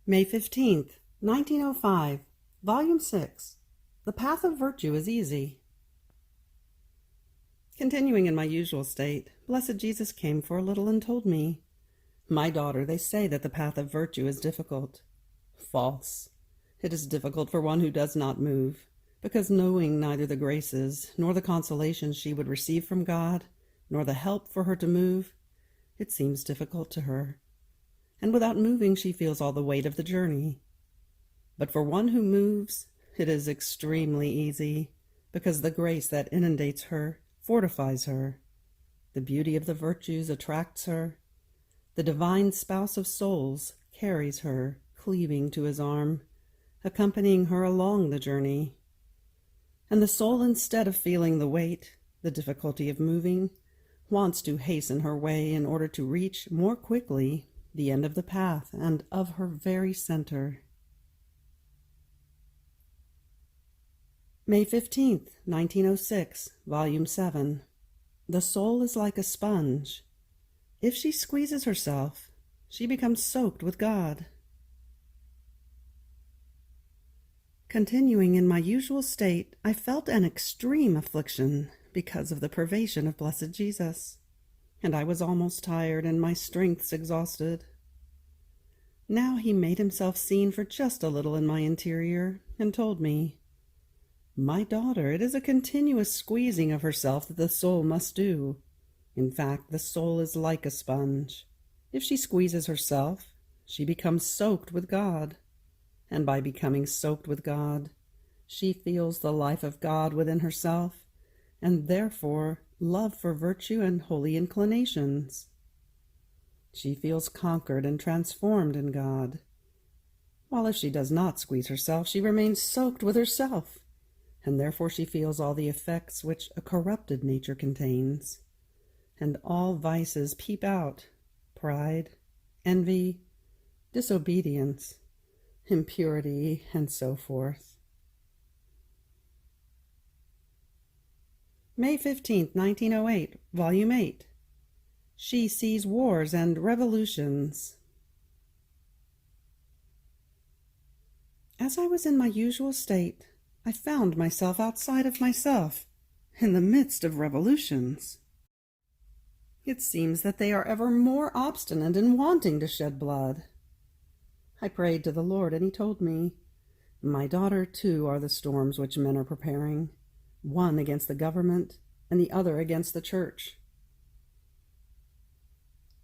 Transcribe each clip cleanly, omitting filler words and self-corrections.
May 15th, 1905, Volume 6. The Path of Virtue is Easy. Continuing in my usual state, Blessed Jesus came for a little and told me, "My daughter, they say that the path of virtue is difficult. False. It is difficult for one who does not move, because knowing neither the graces, nor the consolations she would receive from God, nor the help for her to move, it seems difficult to her. And without moving she feels all the weight of the journey. But for one who moves, it is extremely easy, because the grace that inundates her fortifies her. The beauty of the virtues attracts her. The divine spouse of souls carries her, cleaving to his arm, accompanying her along the journey. And the soul, instead of feeling the weight, the difficulty of moving, wants to hasten her way in order to reach more quickly the end of the path and of her very center." May 15th, 1906, Volume 7. The soul is like a sponge. If she squeezes herself, she becomes soaked with God. Continuing in my usual state, I felt an extreme affliction because of the privation of Blessed Jesus, and I was almost tired and my strengths exhausted. Now he made himself seen for just a little in my interior, and told me, "My daughter, it is a continuous squeezing of herself that the soul must do. In fact, the soul is like a sponge. If she squeezes herself, she becomes soaked with God. And by becoming soaked with God, she feels the life of God within herself, and therefore love for virtue and holy inclinations. She feels conquered and transformed in God. While if she does not squeeze herself, she remains soaked with herself, and therefore she feels all the effects which a corrupted nature contains, and all vices peep out: pride, envy, disobedience, impurity, and so forth." May 15th, 1908, Volume 8. She sees wars and revolutions. As I was in my usual state, I found myself outside of myself, in the midst of revolutions. It seems that they are ever more obstinate in wanting to shed blood. I prayed to the Lord, and he told me, "My daughter, two are the storms which men are preparing, one against the government, and the other against the church."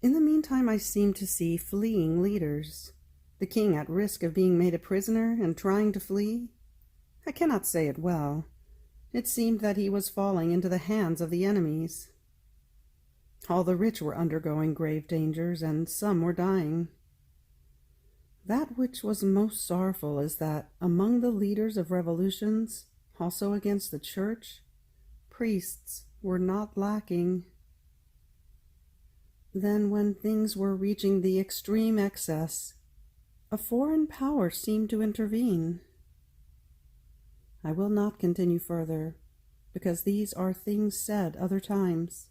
In the meantime, I seemed to see fleeing leaders, the king at risk of being made a prisoner and trying to flee. I cannot say it well. It seemed that he was falling into the hands of the enemies. All the rich were undergoing grave dangers, and some were dying. That which was most sorrowful is that among the leaders of revolutions, also against the church, priests were not lacking. Then, when things were reaching the extreme excess, a foreign power seemed to intervene. I will not continue further, because these are things said other times.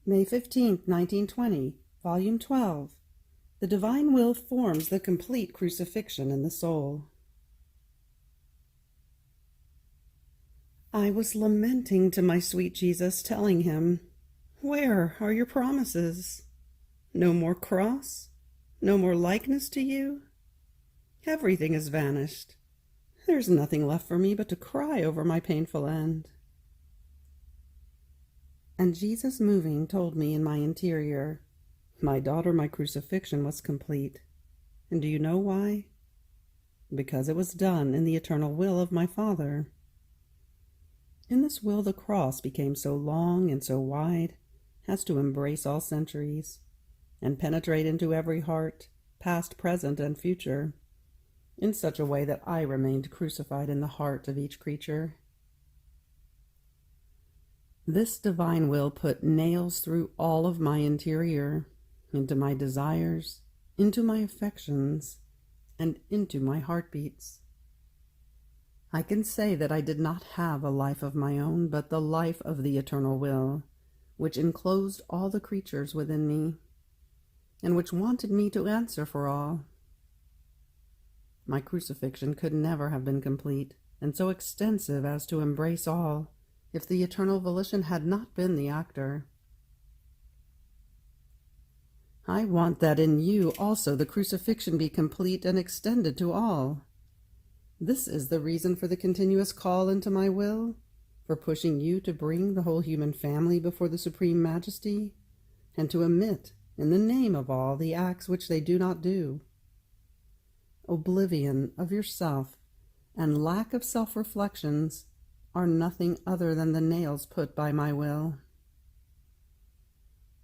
May 15th, 1920, Volume 12. The divine will forms the complete crucifixion in the soul. I was lamenting to my sweet Jesus, telling him, "Where are your promises? No more cross? No more likeness to you? Everything has vanished. There's nothing left for me but to cry over my painful end." And Jesus, moving, told me in my interior, "My daughter, my crucifixion was complete. And do you know why? Because it was done in the eternal will of my Father. In this will the cross became so long and so wide as to embrace all centuries, and penetrate into every heart, past, present, and future, in such a way that I remained crucified in the heart of each creature. This divine will put nails through all of my interior, into my desires, into my affections, and into my heartbeats. I can say that I did not have a life of my own, but the life of the eternal will, which enclosed all the creatures within me. and which wanted me to answer for all. My crucifixion could never have been complete and so extensive as to embrace all, if the eternal volition had not been the actor. I want that in you also the crucifixion be complete and extended to all. This is the reason for the continuous call into my will, for pushing you to bring the whole human family before the Supreme Majesty, and to omit, in the name of all, the acts which they do not do. Oblivion of yourself and lack of self-reflections are nothing other than the nails put by my will.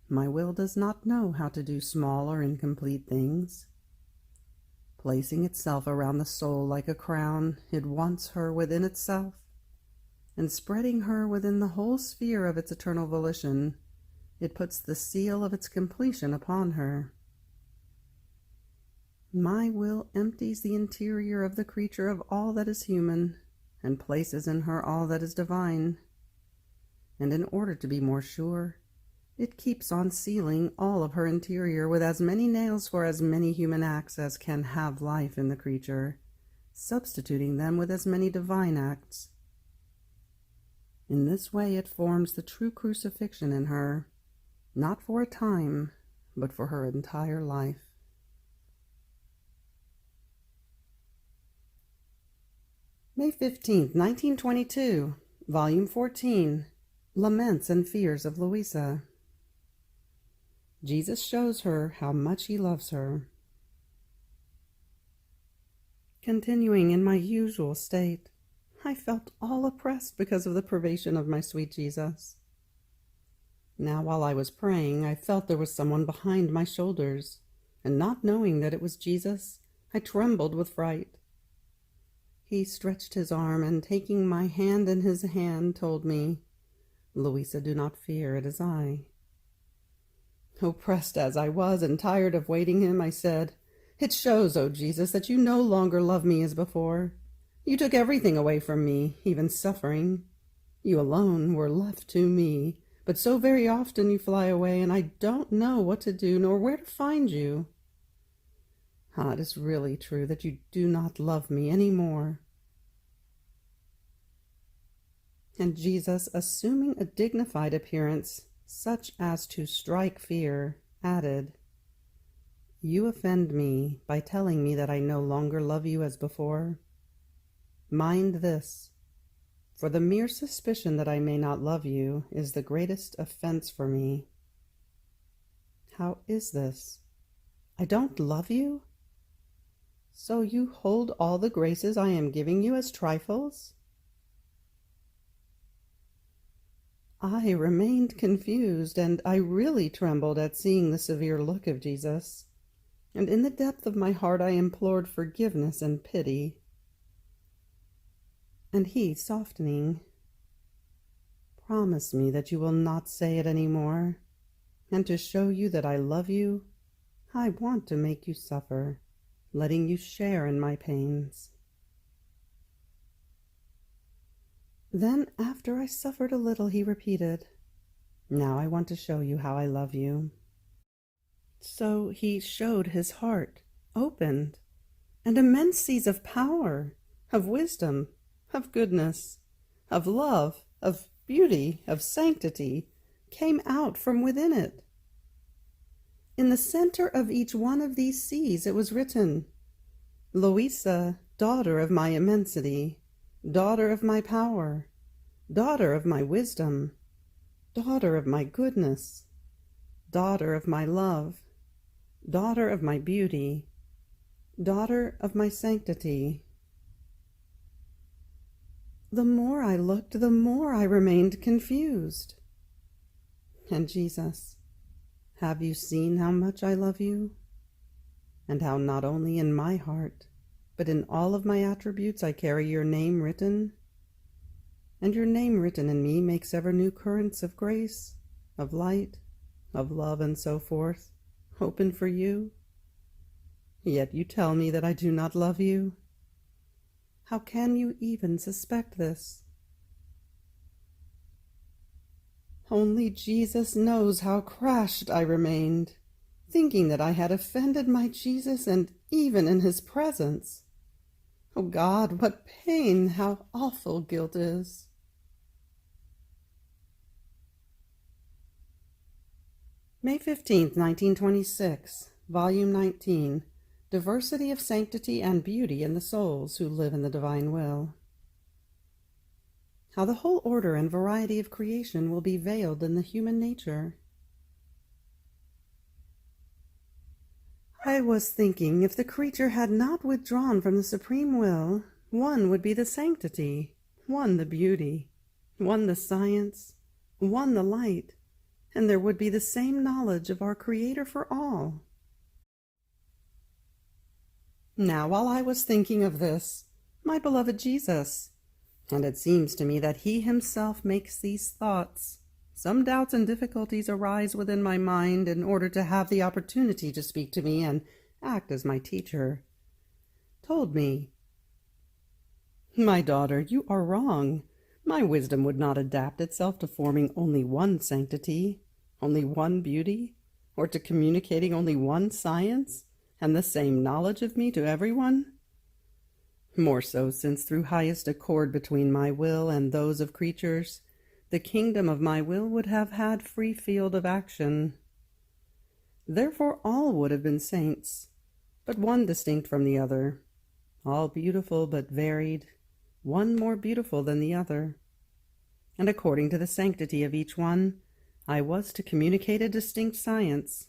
My will does not know how to do small or incomplete things. Placing itself around the soul like a crown, it wants her within itself, and spreading her within the whole sphere of its eternal volition, it puts the seal of its completion upon her. My will empties the interior of the creature of all that is human, and places in her all that is divine. And in order to be more sure, it keeps on sealing all of her interior with as many nails for as many human acts as can have life in the creature, substituting them with as many divine acts. In this way it forms the true crucifixion in her, not for a time, but for her entire life. May 15th, 1922, Volume 14, Laments and Fears of Louisa. Jesus shows her how much he loves her. Continuing in my usual state, I felt all oppressed because of the privation of my sweet Jesus. Now, while I was praying, I felt there was someone behind my shoulders, and not knowing that it was Jesus, I trembled with fright. He stretched his arm, and taking my hand in his hand, told me, "Louisa, do not fear, it is I." Oppressed as I was and tired of waiting him, I said, "It shows, O Jesus, that you no longer love me as before. You took everything away from me, even suffering. You alone were left to me, but so very often you fly away, and I don't know what to do nor where to find you. Ah, it is really true that you do not love me any more." And Jesus, assuming a dignified appearance, such as to strike fear, added, "You offend me by telling me that I no longer love you as before. Mind this, for the mere suspicion that I may not love you is the greatest offense for me." How is this? I don't love you? So you hold all the graces I am giving you as trifles? I remained confused, and I really trembled at seeing the severe look of Jesus, and in the depth of my heart I implored forgiveness and pity. And he, softening, "Promise me that you will not say it any more, and to show you that I love you, I want to make you suffer, letting you share in my pains." Then, after I suffered a little, he repeated, "Now I want to show you how I love you." So he showed his heart, opened, and immense seas of power, of wisdom, of goodness, of love, of beauty, of sanctity, came out from within it. In the center of each one of these seas it was written, "Louisa, daughter of my immensity, daughter of my power, daughter of my wisdom, daughter of my goodness, daughter of my love, daughter of my beauty, daughter of my sanctity." The more I looked, the more I remained confused. And Jesus, have you seen how much I love you? And how not only in my heart, but in all of my attributes I carry your name written? And your name written in me makes ever new currents of grace, of light, of love, and so forth, open for you. Yet you tell me that I do not love you. How can you even suspect this? Only Jesus knows how crushed I remained, thinking that I had offended my Jesus and even in his presence. Oh God, what pain, how awful guilt is. May 15th, 1926, Volume 19, Diversity of Sanctity and Beauty in the Souls Who Live in the Divine Will. How the whole order and variety of creation will be veiled in the human nature. I was thinking, if the creature had not withdrawn from the supreme will, one would be the sanctity, one the beauty, one the science, one the light, and there would be the same knowledge of our Creator for all. Now, while I was thinking of this, my beloved Jesus, and it seems to me that he himself makes these thoughts, some doubts and difficulties arise within my mind in order to have the opportunity to speak to me and act as my teacher, told me, "My daughter, you are wrong. My wisdom would not adapt itself to forming only one sanctity, only one beauty, or to communicating only one science, and the same knowledge of me to everyone. More so, since through highest accord between my will and those of creatures, the kingdom of my will would have had free field of action. Therefore all would have been saints, but one distinct from the other, all beautiful but varied, one more beautiful than the other. And according to the sanctity of each one, I was to communicate a distinct science.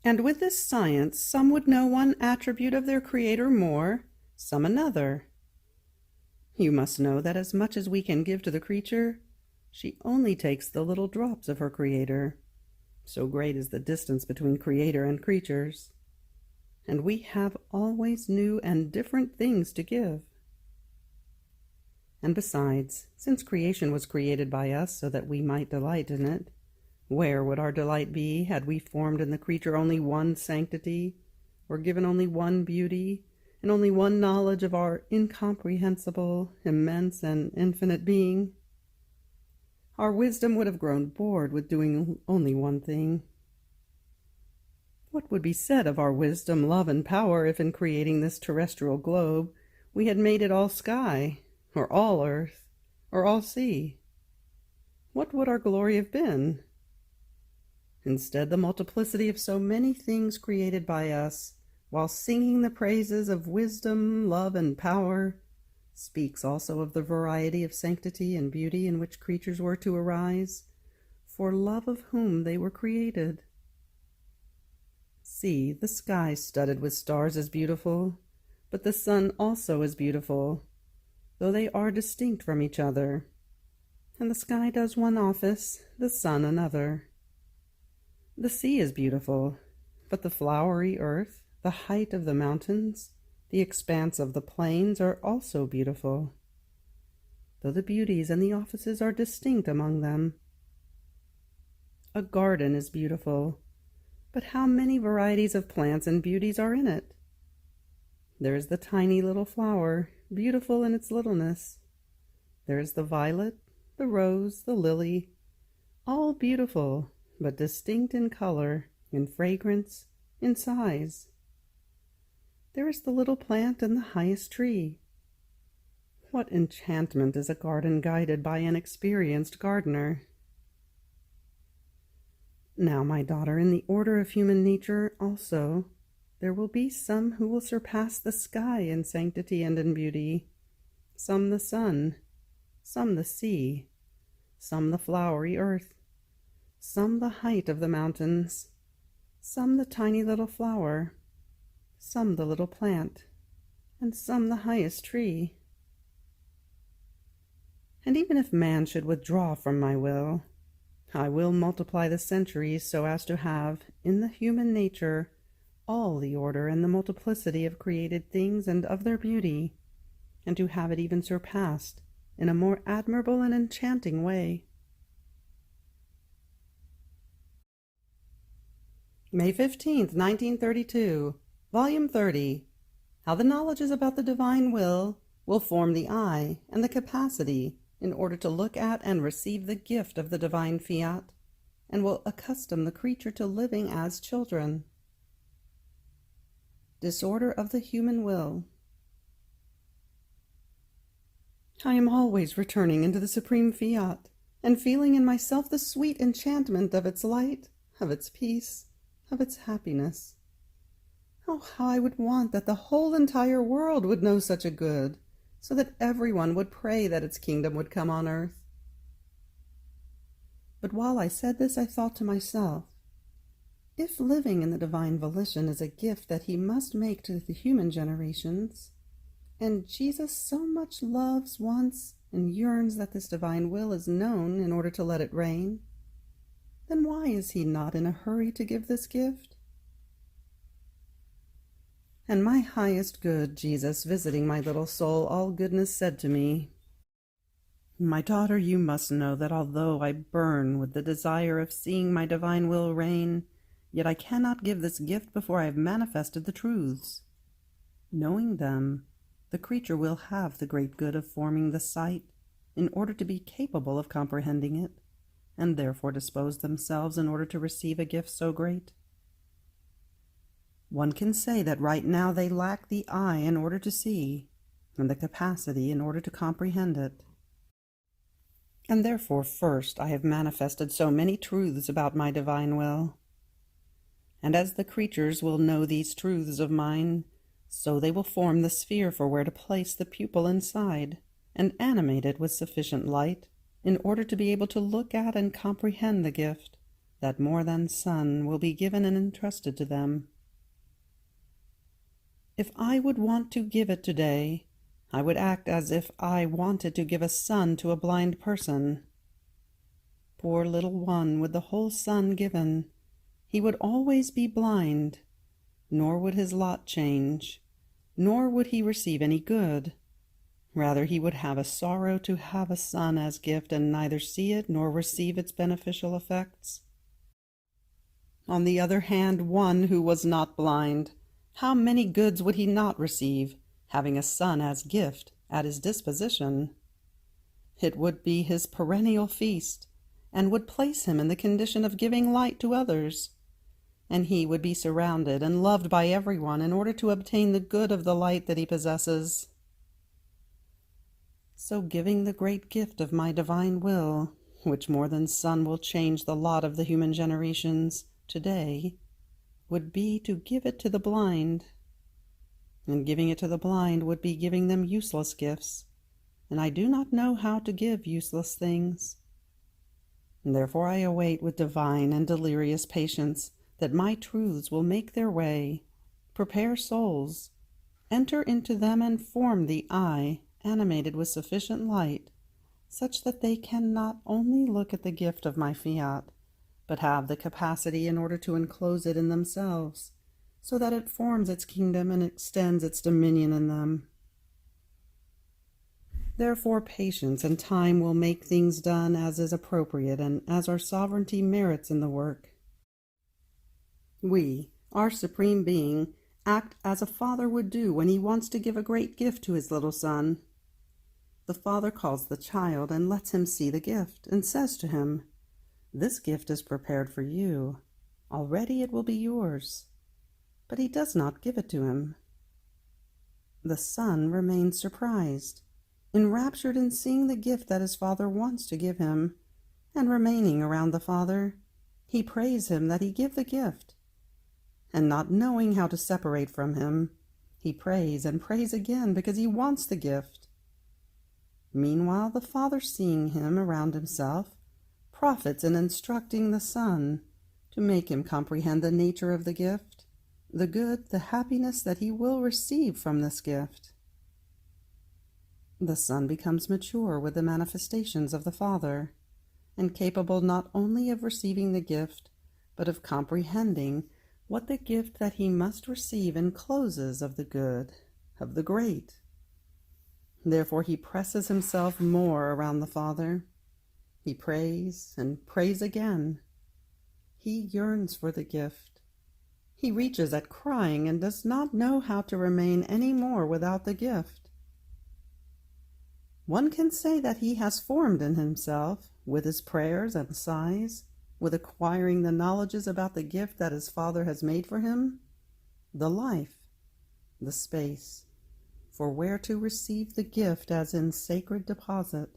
And with this science, some would know one attribute of their Creator more, some another. You must know that as much as we can give to the creature, she only takes the little drops of her Creator. So great is the distance between Creator and creatures. And we have always new and different things to give. And besides, since creation was created by us so that we might delight in it, where would our delight be had we formed in the creature only one sanctity, or given only one beauty, and only one knowledge of our incomprehensible, immense, and infinite being? Our wisdom would have grown bored with doing only one thing. What would be said of our wisdom, love, and power if in creating this terrestrial globe we had made it all sky, or all earth, or all sea? What would our glory have been? Instead, the multiplicity of so many things created by us, while singing the praises of wisdom, love, and power, speaks also of the variety of sanctity and beauty in which creatures were to arise, for love of whom they were created. See, the sky studded with stars is beautiful, but the sun also is beautiful, though they are distinct from each other, and the sky does one office, the sun another. The sea is beautiful, but the flowery earth, the height of the mountains, the expanse of the plains are also beautiful, though the beauties and the offices are distinct among them. A garden is beautiful, but how many varieties of plants and beauties are in it? There is the tiny little flower, beautiful in its littleness. There is the violet, the rose, the lily, all beautiful, but distinct in color, in fragrance, in size. There is the little plant and the highest tree. What enchantment is a garden guided by an experienced gardener! Now, my daughter, in the order of human nature also, there will be some who will surpass the sky in sanctity and in beauty, some the sun, some the sea, some the flowery earth, some the height of the mountains, some the tiny little flower, some the little plant, and some the highest tree. And even if man should withdraw from my will, I will multiply the centuries so as to have, in the human nature, all the order and the multiplicity of created things and of their beauty, and to have it even surpassed in a more admirable and enchanting way. May 15th, 1932, Volume 30, How the knowledges about the divine will form the eye and the capacity in order to look at and receive the gift of the divine Fiat, and will accustom the creature to living as children. Disorder of the human will. I am always returning into the supreme Fiat, and feeling in myself the sweet enchantment of its light, of its peace, of its happiness. Oh, how I would want that the whole entire world would know such a good, so that everyone would pray that its kingdom would come on earth. But while I said this, I thought to myself, if living in the divine volition is a gift that he must make to the human generations, and Jesus so much loves, wants, and yearns that this divine will is known in order to let it reign, then why is he not in a hurry to give this gift? And my highest good, Jesus, visiting my little soul, all goodness, said to me, "My daughter, you must know that although I burn with the desire of seeing my divine will reign, yet I cannot give this gift before I have manifested the truths. Knowing them, the creature will have the great good of forming the sight in order to be capable of comprehending it, and therefore dispose themselves in order to receive a gift so great. One can say that right now they lack the eye in order to see, and the capacity in order to comprehend it. And therefore first I have manifested so many truths about my divine will. And as the creatures will know these truths of mine, so they will form the sphere for where to place the pupil inside, and animate it with sufficient light, in order to be able to look at and comprehend the gift, that more than son will be given and entrusted to them. If I would want to give it today, I would act as if I wanted to give a son to a blind person. Poor little one, with the whole sun given, he would always be blind, nor would his lot change, nor would he receive any good. Rather, he would have a sorrow to have a son as gift, and neither see it nor receive its beneficial effects. On the other hand, one who was not blind, how many goods would he not receive, having a son as gift at his disposition? It would be his perennial feast, and would place him in the condition of giving light to others, and he would be surrounded and loved by everyone in order to obtain the good of the light that he possesses. So giving the great gift of my divine will, which more than sun will change the lot of the human generations today, would be to give it to the blind. And giving it to the blind would be giving them useless gifts, and I do not know how to give useless things. And therefore I await with divine and delirious patience that my truths will make their way, prepare souls, enter into them and form the eye, animated with sufficient light, such that they can not only look at the gift of my Fiat, but have the capacity in order to enclose it in themselves, so that it forms its kingdom and extends its dominion in them. Therefore patience and time will make things done as is appropriate and as our sovereignty merits in the work. We, our Supreme Being, act as a father would do when he wants to give a great gift to his little son. The father calls the child and lets him see the gift, and says to him, "This gift is prepared for you. Already it will be yours." But he does not give it to him. The son remains surprised, enraptured in seeing the gift that his father wants to give him, and remaining around the father, he prays him that he give the gift. And not knowing how to separate from him, he prays and prays again because he wants the gift. Meanwhile, the father, seeing him around himself, profits in instructing the son to make him comprehend the nature of the gift, the good, the happiness that he will receive from this gift. The son becomes mature with the manifestations of the father, and capable not only of receiving the gift, but of comprehending what the gift that he must receive encloses of the good, of the great. Therefore he presses himself more around the Father. He prays and prays again. He yearns for the gift. He reaches at crying and does not know how to remain any more without the gift. One can say that he has formed in himself, with his prayers and sighs, with acquiring the knowledges about the gift that his Father has made for him, the life, the space, for where to receive the gift as in sacred deposit.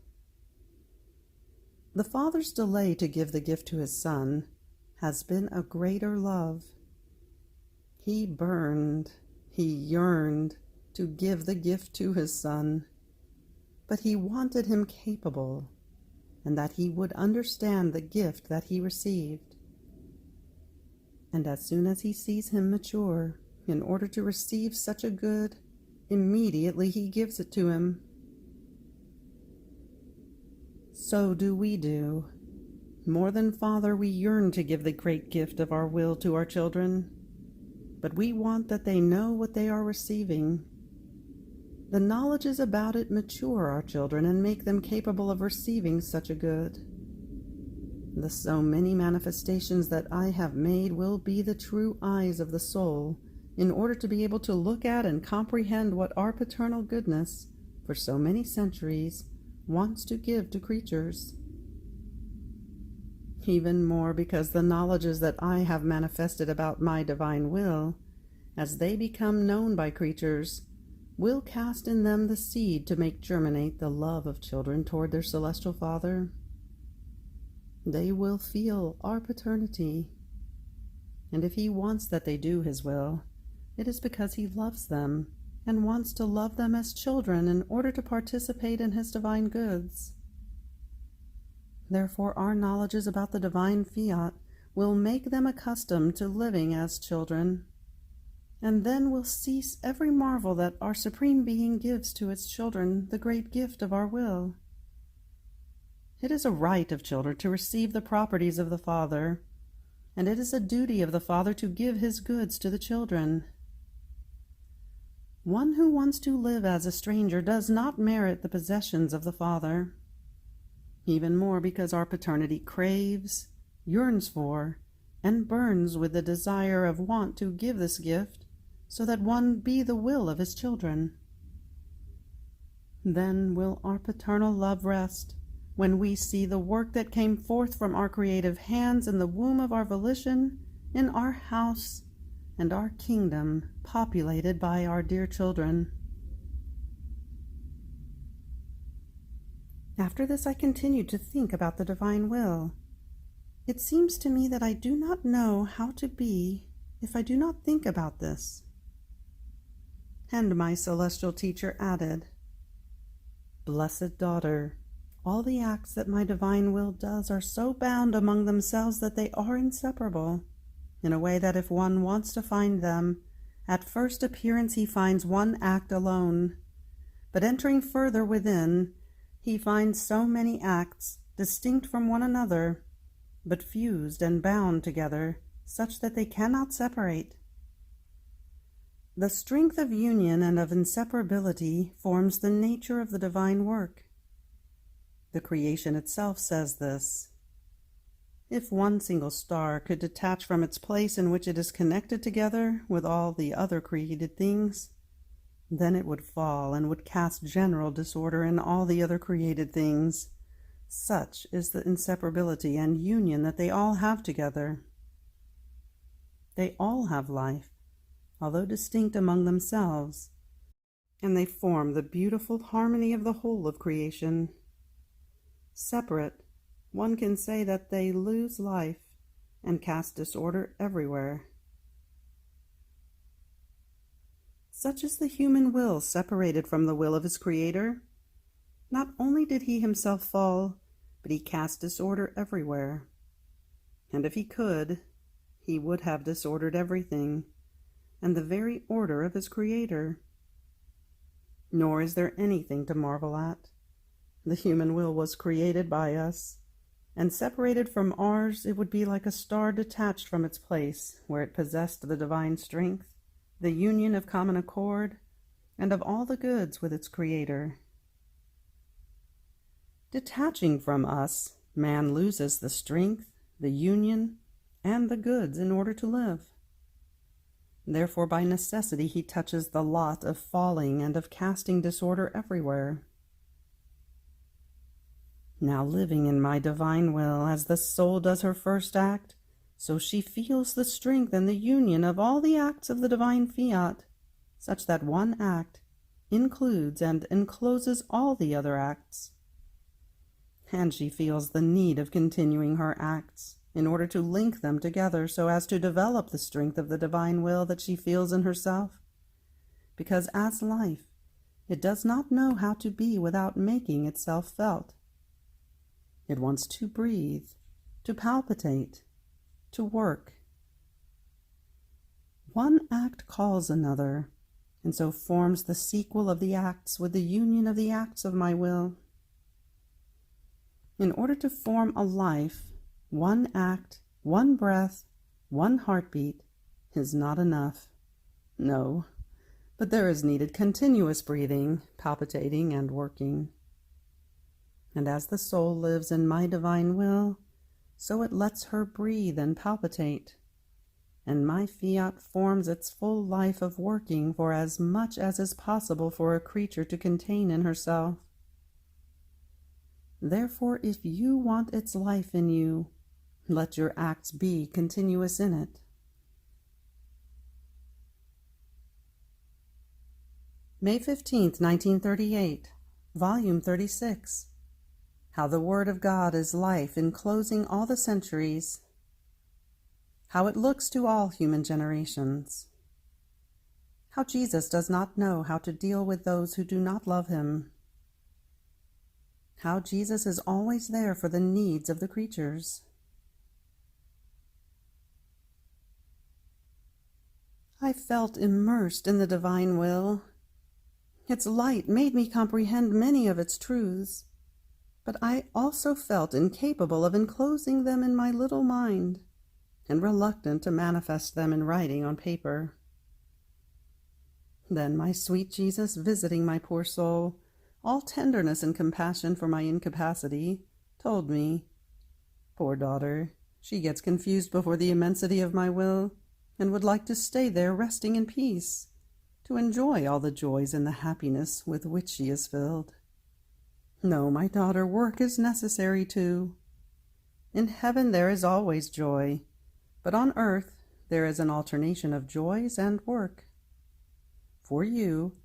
The Father's delay to give the gift to his Son has been a greater love. He burned, he yearned to give the gift to his Son, but he wanted him capable, and that he would understand the gift that he received. And as soon as he sees him mature, in order to receive such a good, immediately he gives it to him. So do we do. More than Father, we yearn to give the great gift of our will to our children, but we want that they know what they are receiving. The knowledges about it mature our children and make them capable of receiving such a good. The so many manifestations that I have made will be the true eyes of the soul, in order to be able to look at and comprehend what our paternal goodness, for so many centuries, wants to give to creatures. Even more because the knowledges that I have manifested about my divine will, as they become known by creatures, will cast in them the seed to make germinate the love of children toward their celestial Father. They will feel our paternity, and if he wants that they do his will, it is because he loves them and wants to love them as children in order to participate in his divine goods. Therefore, our knowledges about the divine Fiat will make them accustomed to living as children, and then will cease every marvel that our Supreme Being gives to its children the great gift of our will. It is a right of children to receive the properties of the Father, and it is a duty of the Father to give his goods to the children. One who wants to live as a stranger does not merit the possessions of the Father. Even more because our paternity craves, yearns for, and burns with the desire of want to give this gift, so that one be the will of his children. Then will our paternal love rest, when we see the work that came forth from our creative hands in the womb of our volition, in our house, and our kingdom populated by our dear children. After this I continued to think about the divine will. It seems to me that I do not know how to be if I do not think about this. And my celestial teacher added, "Blessed daughter, all the acts that my divine will does are so bound among themselves that they are inseparable, in a way that if one wants to find them, at first appearance he finds one act alone, but entering further within, he finds so many acts, distinct from one another, but fused and bound together, such that they cannot separate. The strength of union and of inseparability forms the nature of the divine work. The creation itself says this. If one single star could detach from its place in which it is connected together with all the other created things, then it would fall and would cast general disorder in all the other created things. Such is the inseparability and union that they all have together. They all have life, although distinct among themselves, and they form the beautiful harmony of the whole of creation. Separate, one can say that they lose life and cast disorder everywhere. Such is the human will separated from the will of his Creator. Not only did he himself fall, but he cast disorder everywhere. And if he could, he would have disordered everything, and the very order of his Creator. Nor is there anything to marvel at. The human will was created by us, and separated from ours it would be like a star detached from its place, where it possessed the divine strength, the union of common accord, and of all the goods with its Creator. Detaching from us, man loses the strength, the union, and the goods in order to live. Therefore, by necessity, he touches the lot of falling and of casting disorder everywhere. Now living in my divine will, as the soul does her first act, so she feels the strength and the union of all the acts of the divine fiat, such that one act includes and encloses all the other acts. And she feels the need of continuing her acts in order to link them together so as to develop the strength of the divine will that she feels in herself. Because as life, it does not know how to be without making itself felt. It wants to breathe, to palpitate, to work. One act calls another, and so forms the sequel of the acts with the union of the acts of my will. In order to form a life, one act, one breath, one heartbeat is not enough. No, but there is needed continuous breathing, palpitating, and working. And as the soul lives in my divine will, so it lets her breathe and palpitate, and my fiat forms its full life of working for as much as is possible for a creature to contain in herself. Therefore, if you want its life in you, let your acts be continuous in it. May 15th, 1938, Volume 36. How the Word of God is life enclosing all the centuries. How it looks to all human generations. How Jesus does not know how to deal with those who do not love him. How Jesus is always there for the needs of the creatures. I felt immersed in the divine will. Its light made me comprehend many of its truths, but I also felt incapable of enclosing them in my little mind, and reluctant to manifest them in writing on paper. Then my sweet Jesus, visiting my poor soul, all tenderness and compassion for my incapacity, told me, "Poor daughter, she gets confused before the immensity of my will, and would like to stay there resting in peace, to enjoy all the joys and the happiness with which she is filled. No, my daughter, work is necessary too. In heaven there is always joy, but on earth there is an alternation of joys and work. For you,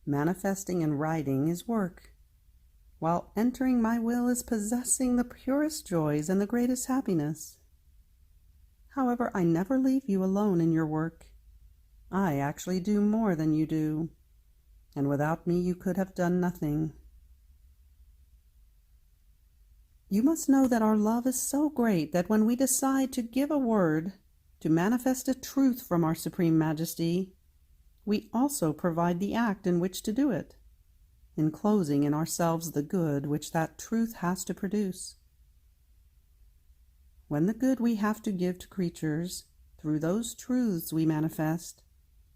manifesting and writing is work, while entering my will is possessing the purest joys and the greatest happiness. However, I never leave you alone in your work. I actually do more than you do, and without me you could have done nothing. You must know that our love is so great that when we decide to give a word, to manifest a truth from our Supreme Majesty, we also provide the act in which to do it, enclosing in ourselves the good which that truth has to produce. When the good we have to give to creatures, through those truths we manifest,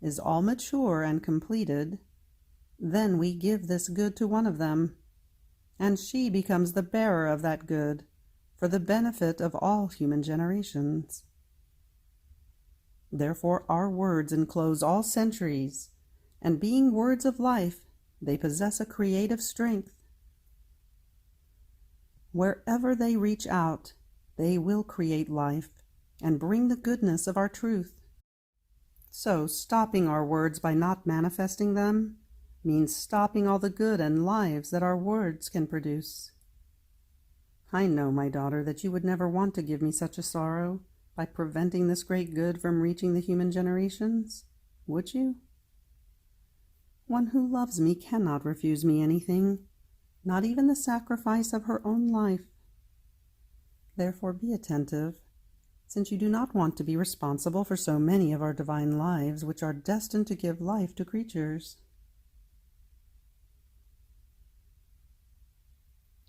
is all mature and completed, then we give this good to one of them, and she becomes the bearer of that good for the benefit of all human generations. Therefore our words enclose all centuries, and being words of life, they possess a creative strength. Wherever they reach out, they will create life and bring the goodness of our truth. So stopping our words by not manifesting them means stopping all the good and lives that our words can produce. I know, my daughter, that you would never want to give me such a sorrow by preventing this great good from reaching the human generations, would you? One who loves me cannot refuse me anything, not even the sacrifice of her own life. Therefore be attentive, since you do not want to be responsible for so many of our divine lives which are destined to give life to creatures.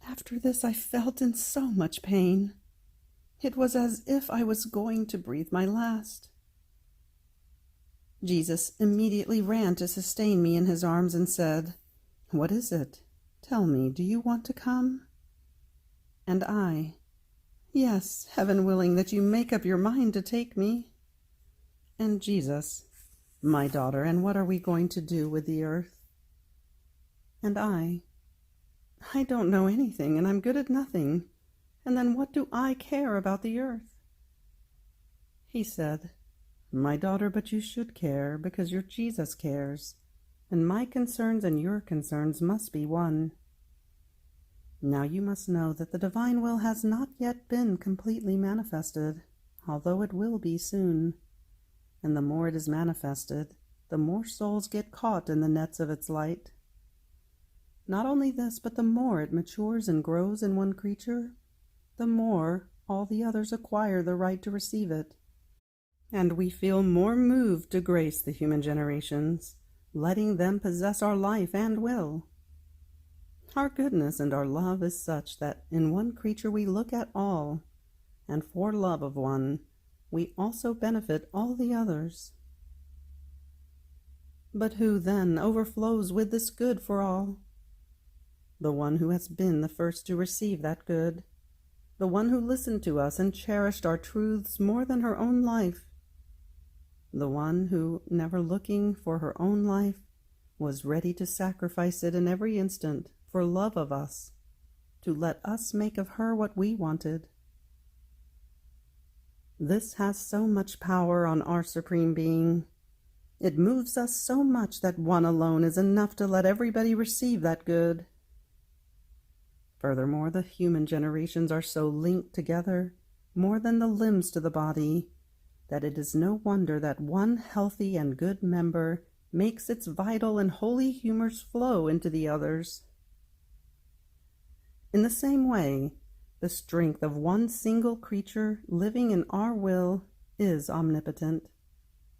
After this I felt in so much pain. It was as if I was going to breathe my last. Jesus immediately ran to sustain me in his arms and said, "What is it? Tell me, do you want to come?" And I, "Yes, heaven willing that you make up your mind to take me." And Jesus, "My daughter, and what are we going to do with the earth?" And I, I don't know anything, and I'm good at nothing. And then what do I care about the earth?" He said, "My daughter, but you should care, because your Jesus cares, and my concerns and your concerns must be one. Now you must know that the divine will has not yet been completely manifested, although it will be soon. And the more it is manifested, the more souls get caught in the nets of its light. Not only this, but the more it matures and grows in one creature, the more all the others acquire the right to receive it. And we feel more moved to grace the human generations, letting them possess our life and will. Our goodness and our love is such that in one creature we look at all, and for love of one, we also benefit all the others. But who then overflows with this good for all? The one who has been the first to receive that good, the one who listened to us and cherished our truths more than her own life, the one who, never looking for her own life, was ready to sacrifice it in every instant for love of us, to let us make of her what we wanted. This has so much power on our Supreme Being. It moves us so much that one alone is enough to let everybody receive that good. Furthermore, the human generations are so linked together, more than the limbs to the body, that it is no wonder that one healthy and good member makes its vital and holy humors flow into the others. In the same way, the strength of one single creature living in our will is omnipotent,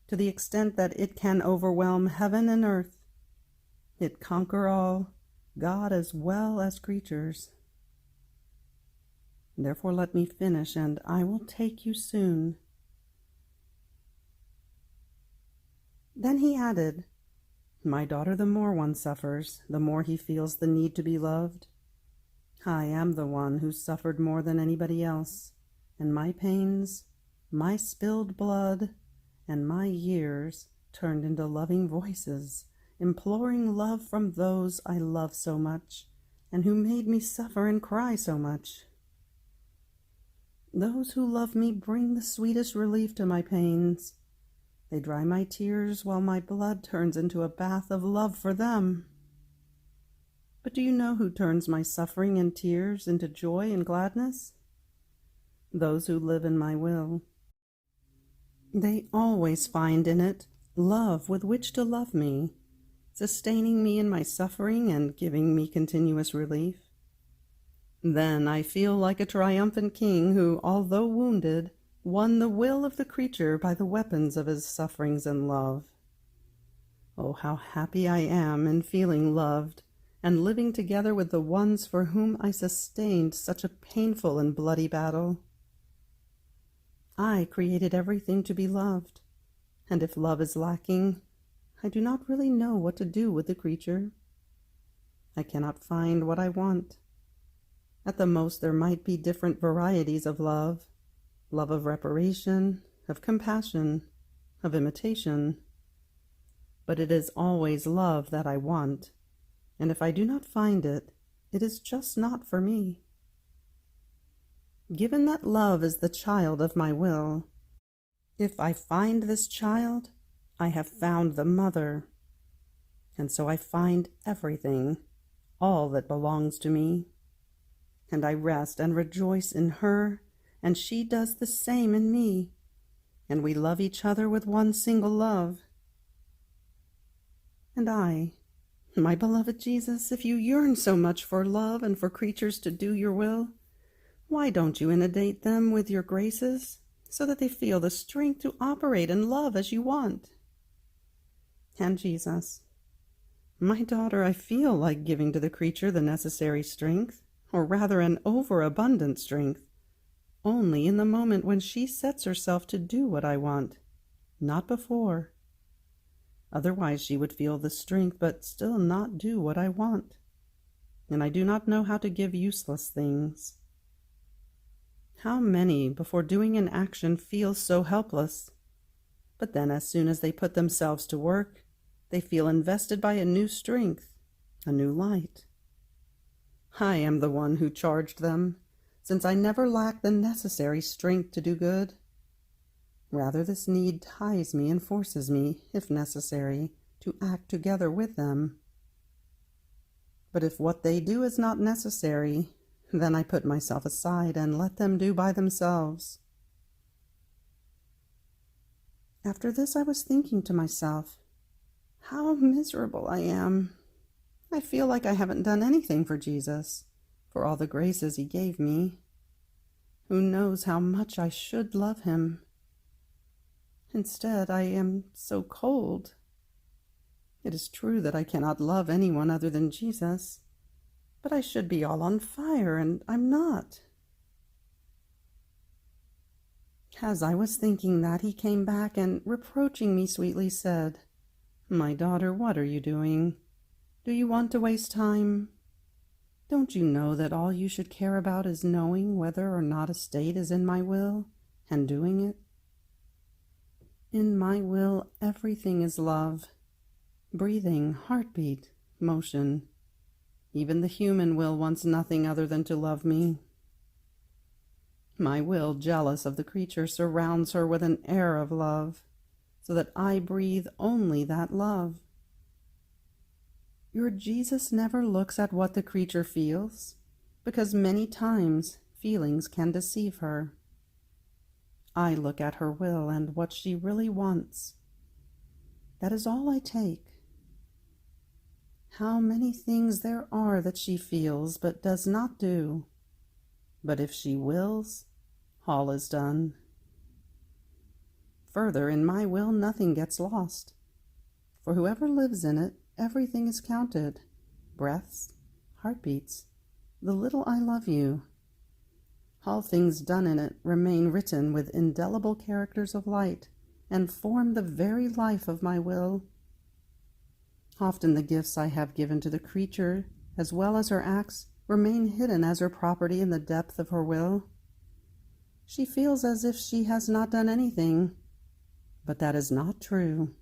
to the extent that it can overwhelm heaven and earth. It conquer all, God as well as creatures. Therefore let me finish, and I will take you soon." Then he added, "My daughter, the more one suffers, the more he feels the need to be loved. I am the one who suffered more than anybody else, and my pains, my spilled blood, and my years turned into loving voices, imploring love from those I love so much, and who made me suffer and cry so much. Those who love me bring the sweetest relief to my pains. They dry my tears while my blood turns into a bath of love for them. But do you know who turns my suffering and tears into joy and gladness? Those who live in my will. They always find in it love with which to love me, sustaining me in my suffering and giving me continuous relief. Then I feel like a triumphant king who, although wounded, won the will of the creature by the weapons of his sufferings and love. Oh, how happy I am in feeling loved, and living together with the ones for whom I sustained such a painful and bloody battle. I created everything to be loved, and if love is lacking, I do not really know what to do with the creature. I cannot find what I want. At the most, there might be different varieties of love of reparation, of compassion, of imitation. But it is always love that I want, and if I do not find it, it is just not for me. Given that love is the child of my will, if I find this child, I have found the mother, and so I find everything, all that belongs to me, and I rest and rejoice in her, and she does the same in me, and we love each other with one single love. And I, my beloved Jesus, if you yearn so much for love and for creatures to do your will, why don't you inundate them with your graces, so that they feel the strength to operate and love as you want? And Jesus, my daughter, I feel like giving to the creature the necessary strength, or rather an overabundant strength, only in the moment when she sets herself to do what I want, not before. Otherwise she would feel the strength but still not do what I want, and I do not know how to give useless things. How many, before doing an action, feel so helpless, but then as soon as they put themselves to work, they feel invested by a new strength, a new light. I am the one who charged them, since I never lack the necessary strength to do good. Rather, this need ties me and forces me, if necessary, to act together with them. But if what they do is not necessary, then I put myself aside and let them do by themselves. After this I was thinking to myself, how miserable I am. I feel like I haven't done anything for Jesus, for all the graces he gave me. Who knows how much I should love him? Instead, I am so cold. It is true that I cannot love anyone other than Jesus, but I should be all on fire, and I'm not. As I was thinking that, he came back and, reproaching me sweetly, said, "My daughter, what are you doing? Do you want to waste time? Don't you know that all you should care about is knowing whether or not a state is in my will, and doing it? In my will, everything is love. Breathing, heartbeat, motion. Even the human will wants nothing other than to love me. My will, jealous of the creature, surrounds her with an air of love, so that I breathe only that love. Your Jesus never looks at what the creature feels, because many times feelings can deceive her. I look at her will and what she really wants. That is all I take. How many things there are that she feels but does not do. But if she wills, all is done. Further, in my will nothing gets lost. For whoever lives in it, everything is counted. Breaths, heartbeats, the little I love you. All things done in it remain written with indelible characters of light, and form the very life of my will. Often the gifts I have given to the creature, as well as her acts, remain hidden as her property in the depth of her will. She feels as if she has not done anything, but that is not true.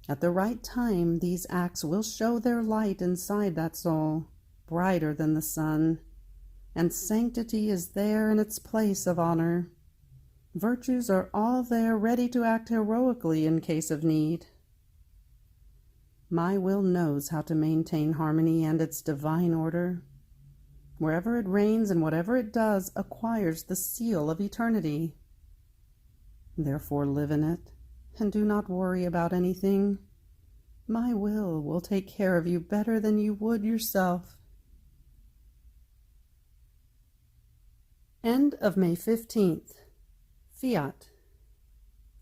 At the right time, these acts will show their light inside that soul, brighter than the sun, and sanctity is there in its place of honor. Virtues are all there ready to act heroically in case of need. My will knows how to maintain harmony and its divine order. Wherever it reigns and whatever it does acquires the seal of eternity. Therefore live in it, and do not worry about anything. My will take care of you better than you would yourself. End of May 15th. Fiat.